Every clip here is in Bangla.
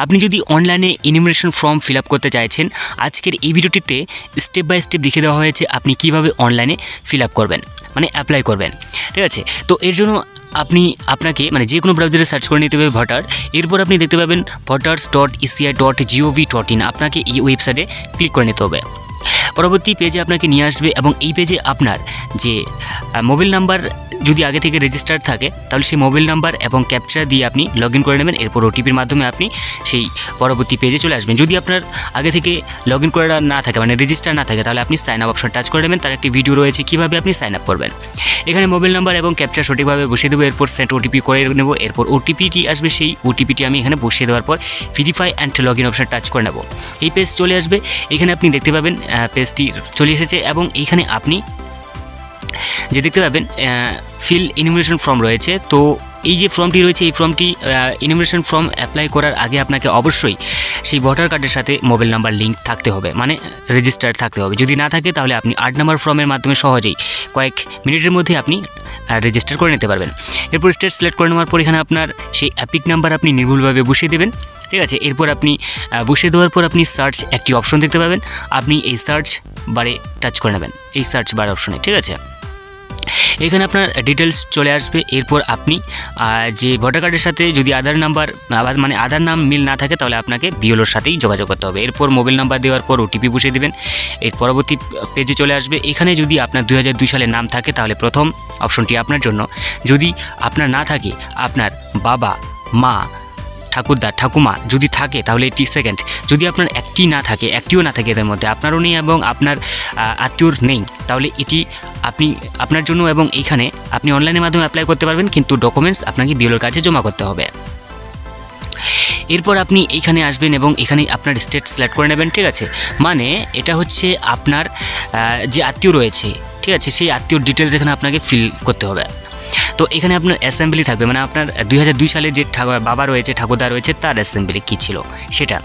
আপনি যদি অনলাইনে ইনুমারেশন ফর্ম ফিল আপ করতে চাইছেন, আজকের এই ভিডিওটিতে স্টেপ বাই স্টেপ দেখিয়ে দেওয়া হয়েছে আপনি কিভাবে অনলাইনে ফিল আপ করবেন, মানে অ্যাপ্লাই করবেন। ঠিক আছে, তো এর জন্য আপনাকে মানে যে কোনো ব্রাউজারে সার্চ করে নিতে হবে ভোটার। এরপর আপনি দেখতে পাবেন voters.eci.gov.in, আপনাকে এই ওয়েবসাইটে ক্লিক করে নিতে হবে। পরবর্তী পেজে আপনাকে নিয়ে আসবে এবং এই পেজে আপনার যে মোবাইল নাম্বার যদি আগে থেকে রেজিস্টার থাকে তাহলে সেই মোবাইল নাম্বার এবং ক্যাপচা দিয়ে আপনি লগইন করে নেবেন। এরপর ওটিপির মাধ্যমে আপনি সেই পরবর্তী পেজে চলে আসবেন। যদি আপনার আগে থেকে লগইন করা না থাকে, মানে রেজিস্টার না থাকে, তাহলে আপনি সাইন আপ অপশন টাচ করে নেবেন। তার একটি ভিডিও রয়েছে কীভাবে আপনি সাইন আপ করবেন। এখানে মোবাইল নাম্বার এবং ক্যাপচা সঠিকভাবে বসিয়ে দেবো, এরপর সেন্ড ওটিপি করে নেব। এরপর ওটিপিটি আসবে, সেই ওটিপিটি আমি এখানে বসিয়ে দেওয়ার পর verify and login option touch করে নেব। এই পেজ চলে আসবে। এখানে আপনি দেখতে পাবেন পেজটি চলে এসেছে এবং এইখানে আপনি যে দেখতে পাবেন ফিল ইনুমারেশন ফর্ম রয়েছে। তো এই যে ফর্মটি রয়েছে, এই ফর্মটি ইনুমারেশন ফর্ম অ্যাপ্লাই করার আগে আপনাকে অবশ্যই সেই ভোটার কার্ডের সাথে মোবাইল নাম্বার লিঙ্ক থাকতে হবে, মানে রেজিস্টার থাকতে হবে। যদি না থাকে তাহলে আপনি 8 নম্বর ফর্মের মাধ্যমে সহজেই কয়েক মিনিটের মধ্যে আপনি রেজিস্টার করে নিতে পারবেন। এরপর স্টেট সিলেক্ট করে নেওয়ার পর এখানে আপনার সেই অ্যাপিক নাম্বার আপনি নির্ভুলভাবে বসিয়ে দেবেন। ঠিক আছে, এরপর আপনি বসিয়ে দেওয়ার পর আপনি সার্চ একটি অপশন দেখতে পাবেন, আপনি এই সার্চ বারে টাচ করে নেবেন, এই সার্চ বার অপশনে। ঠিক আছে, এখানে আপনার ডিটেলস চলে আসবে। এরপর আপনি যে ভোটার কার্ডের সাথে যদি আধার নাম্বার মানে আধার নাম মিল না থাকে তাহলে আপনাকে বিএলওর সাথেই যোগাযোগ করতে হবে। এরপর মোবাইল নাম্বার দেওয়ার পর ওটিপি বসিয়ে দেবেন। এর পরবর্তী পেজে চলে আসবে। এখানে যদি আপনার 2002 সালের নাম থাকে তাহলে প্রথম অপশনটি আপনার জন্য। যদি আপনার না থাকে, আপনার বাবা, মা, ঠাকুরদা, ঠাকুমা যদি থাকে তাহলে এটি সেকেন্ড। যদি আপনার একটিও না থাকে এদের মধ্যে, আপনারও নেই এবং আপনার আত্মীয়র নেই, তাহলে এটি আপনার জন্য এবং এইখানে আপনি অনলাইনের মাধ্যমে অ্যাপ্লাই করতে পারবেন, কিন্তু ডকুমেন্টস আপনাকে বিএলওর কাছে জমা করতে হবে। এরপর আপনি এইখানে আসবেন এবং এখানে আপনার স্টেট সিলেক্ট করে নেবেন। ঠিক আছে, মানে এটা হচ্ছে আপনার যে আত্মীয় রয়েছে, ঠিক আছে, সেই আত্মীয়র ডিটেলস এখানে আপনাকে ফিল করতে হবে। তো এখানে আপনার অ্যাসেম্বলি থাকবে, মানে আপনার 2002 সালে যে বাবা রয়েছে, ঠাকুরদা রয়েছে, তার অ্যাসেম্বলি কী ছিল সেটা।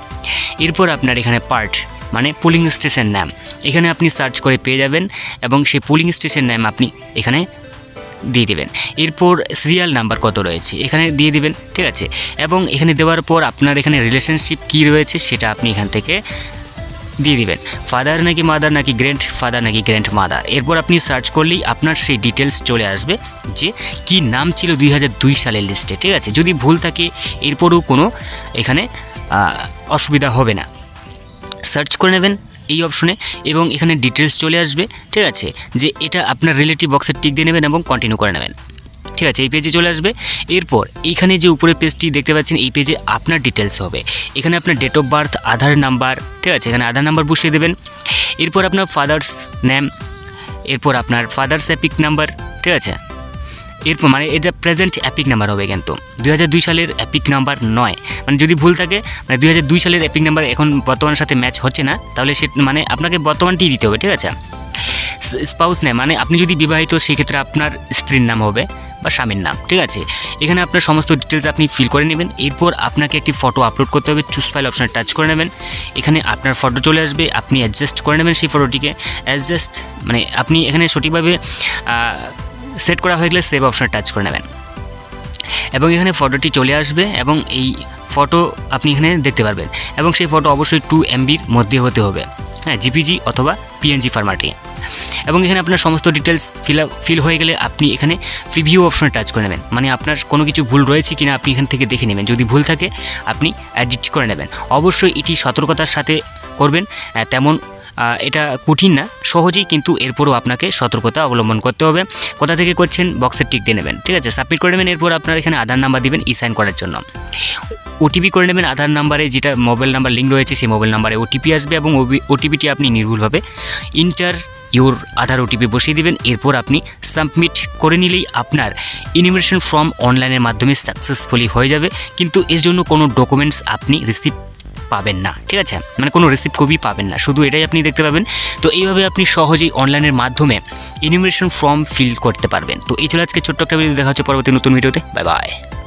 এরপর আপনার এখানে পার্ট মানে পোলিং স্টেশন নাম, এখানে আপনি সার্চ করে পেয়ে যাবেন এবং সেই পোলিং স্টেশন নাম আপনি এখানে দিয়ে দেবেন। এরপর সিরিয়াল নাম্বার কত রয়েছে এখানে দিয়ে দিবেন। ঠিক আছে, এবং এখানে দেওয়ার পর আপনার এখানে রিলেশনশিপ কী রয়েছে সেটা আপনি এখান থেকে দিয়ে দিবেন, ফাদার নাকি মাদার, নাকি গ্র্যান্ড ফাদার, নাকি গ্র্যান্ড মাদার। এরপর আপনি সার্চ করলেই আপনার সেই ডিটেলস চলে আসবে যে কি নাম ছিল 2002 সালের লিস্টে। ঠিক আছে, যদি ভুল থাকে এরপরও কোনো এখানে অসুবিধা হবে না। সার্চ করে নেবেন এই অপশনে এবং এখানে ডিটেলস চলে আসবে। ঠিক আছে, যে এটা আপনার রিলেটিভ বক্সের টিক দিয়ে নেবেন এবং কন্টিনিউ করে নেবেন। ঠিক আছে, এই পেজে চলে আসবে। এরপর এইখানে যে উপরের পেজটি দেখতে পাচ্ছেন, এই পেজে আপনার ডিটেলস হবে। এখানে আপনার date of birth, Aadhaar number, ঠিক আছে, এখানে আধার নাম্বার বসিয়ে দেবেন। এরপর আপনার ফাদার্স নেম, এরপর আপনার ফাদার্স অ্যাপিক নাম্বার। ঠিক আছে, এরপর মানে এটা প্রেজেন্ট অ্যাপিক নাম্বার হবে, কিন্তু 2002 সালের অ্যাপিক নাম্বার নয়। মানে যদি ভুল থাকে, মানে 2002 সালের অ্যাপিক নাম্বার এখন বর্তমানের সাথে ম্যাচ হচ্ছে না, তাহলে সে মানে আপনাকে বর্তমানটি দিতে হবে। ঠিক আছে, স্পাউস নেম মানে আপনি যদি বিবাহিত সেক্ষেত্রে আপনার স্ত্রীর নাম হবে বা স্বামীর নাম। ঠিক আছে, এখানে আপনার সমস্ত ডিটেলস আপনি ফিল করে নেবেন। এরপর আপনাকে একটি ফটো আপলোড করতে হবে, চুজ ফাইল অপশানে টাচ করে নেবেন। এখানে আপনার ফটো চলে আসবে, আপনি অ্যাডজাস্ট করে নেবেন সেই ফটোটিকে। অ্যাডজাস্ট মানে আপনি এখানে সঠিকভাবে সেট করা হয়ে গেলে সেভ অপশানে টাচ করে নেবেন এবং এখানে ফটোটি চলে আসবে এবং এই ফটো আপনি এখানে দেখতে পারবেন এবং সেই ফটো অবশ্যই 2 MBর মধ্যে হতে হবে, হ্যাঁ, জিপিজি অথবা PNG ফরম্যাটে। এবং এখানে আপনার সমস্ত ডিটেলস ফিল হয়ে গেলে আপনি এখানে প্রিভিউ অপশনে টাচ করে নেবেন, মানে আপনার কোনো কিছু ভুল রয়েছে কিনা আপনি এখান থেকে দেখে নেবেন। যদি ভুল থাকে আপনি এডিট করে নেবেন। অবশ্যই এটি সতর্কতার সাথে করবেন, তেমন এটা কঠিন না, সহজেই, কিন্তু এরপরও আপনাকে সতর্কতা অবলম্বন করতে হবে। কোথা থেকে করছেন বক্সের টিক দিয়ে নেবেন। ঠিক আছে, সাবমিট করে নেবেন। এরপর আপনার এখানে আধার নাম্বার দিবেন ই সাইন করার জন্য। ওটিপি করে নেবেন আধার নাম্বারে, যেটা মোবাইল নাম্বার লিঙ্ক রয়েছে সেই মোবাইল নাম্বারে ওটিপি আসবে এবং ওটিপিটি আপনি নির্ভুলভাবে ইন্টার ইউর আধার ওটিপি বসিয়ে দিবেন। এরপর আপনি সাবমিট করে নিলেই আপনার ইনুমারেশন ফর্ম অনলাইনের মাধ্যমে সাকসেসফুলি হয়ে যাবে, কিন্তু এর জন্য কোনো ডকুমেন্টস আপনি রিসিভ পাবেন না। ঠিক আছে, মানে কোনো রিসিপ্ট কপি পাবেন না, শুধু এটাই আপনি দেখতে পাবেন। তো এইভাবে আপনি সহজেই অনলাইনের মাধ্যমে ইনুমারেশন ফর্ম ফিল করতে পারবেন। তো এই ছিল আজকে ছোট্ট একটা ভিডিও, দেখা হচ্ছে পরবর্তী নতুন ভিডিওতে। Bye bye.